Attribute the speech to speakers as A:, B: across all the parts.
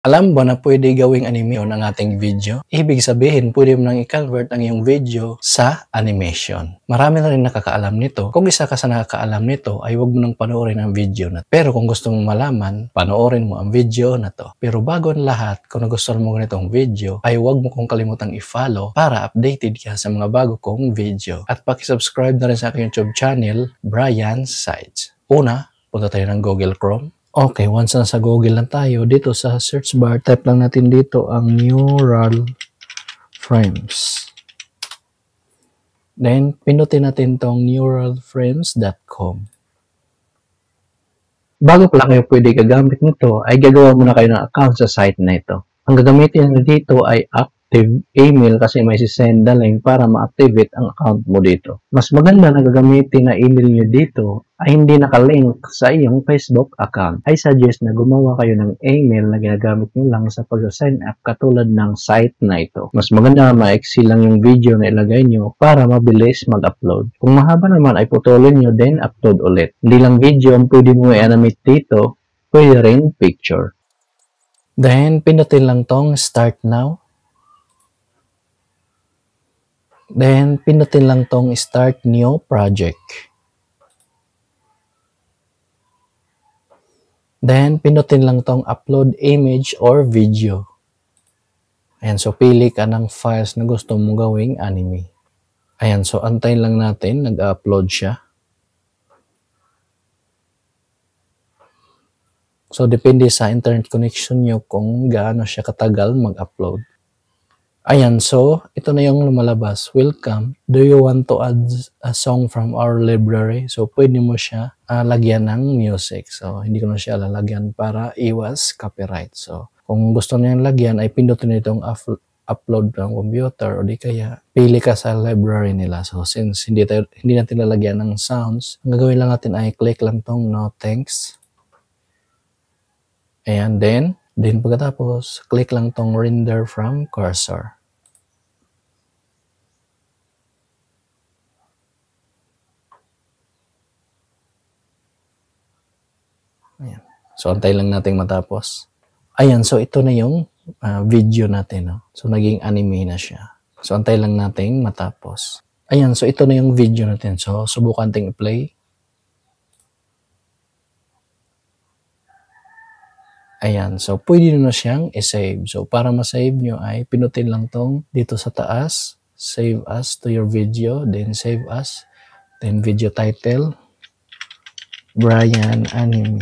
A: Alam mo na pwede gawing animation ang ating video? Ibig sabihin, pwede mo nang i-convert ang iyong video sa animation. Marami na rin nakakaalam nito. Kung isa ka sa nakakaalam nito, ay huwag mo nang panoorin ang video na to. Pero kung gusto mong malaman, panoorin mo ang video na to. Pero bago ang lahat, kung nagustuhan mo ganitong video, ay huwag mo kong kalimutang i-follow para updated ka sa mga bago kong video. At paki-subscribe na rin sa aking YouTube channel, Brian Sides. Una, punta tayo ng Google Chrome. Okay, once na sa Google lang tayo, dito sa search bar, type lang natin dito ang neural frames. Then, pinutin natin tong neuralframes.com. Bago pala kayo pwede gagamit nito, ay gagawa muna kayo ng account sa site na ito. Ang gagamitin nyo dito ay active email kasi may sisend na link para ma-activate ang account mo dito. Mas maganda na gagamitin na email nyo dito ay hindi nakalink sa iyong Facebook account. I suggest na gumawa kayo ng email na ginagamit nyo lang sa pag-sign up katulad ng site na ito. Mas maganda maiksi lang yung video na ilagay nyo para mabilis mag-upload. Kung mahaba naman ay putulin nyo then upload ulit. Hindi lang video ang pwede mo i-animate dito, pwede rin picture. Then, pinutin lang tong start now. Then, pinutin lang tong start new project. Then, pinutin lang tong upload image or video. Ayan, so pili ka ng files na gusto mong gawing anime. Ayan, so antayin lang natin, nag-upload siya. So, depende sa internet connection nyo kung gaano siya katagal mag-upload. Ayan, so, ito na yung lumalabas. Welcome. Do you want to add a song from our library? So, pwede mo siya lagyan ng music. So, hindi ko na siya lalagyan para iwas copyright. So, kung gusto niyo lagyan, ay pindutin itong upload ng computer o di kaya pili ka sa library nila. So, since hindi natin lalagyan ng sounds, ang gagawin lang natin ay click lang tong no thanks. Ayan, then pagkatapos, click lang tong render from cursor. Ayan. So, antay lang natin matapos. Ayan, so ito na yung video natin. No? So, naging anime na siya. So, antay lang natin matapos. Ayan, so ito na yung video natin. So, subukan natin i-play. Ayan, so pwede nyo na siyang i-save. So, para ma-save nyo ay pinutin lang tong dito sa taas. Save as to your video. Then, save as. Then, video title. Brian Anime.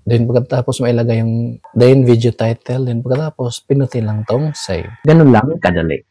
A: Then, pagkatapos mailagay yung video title. Then, pagkatapos pinutin lang tong save. Ganun lang kadali.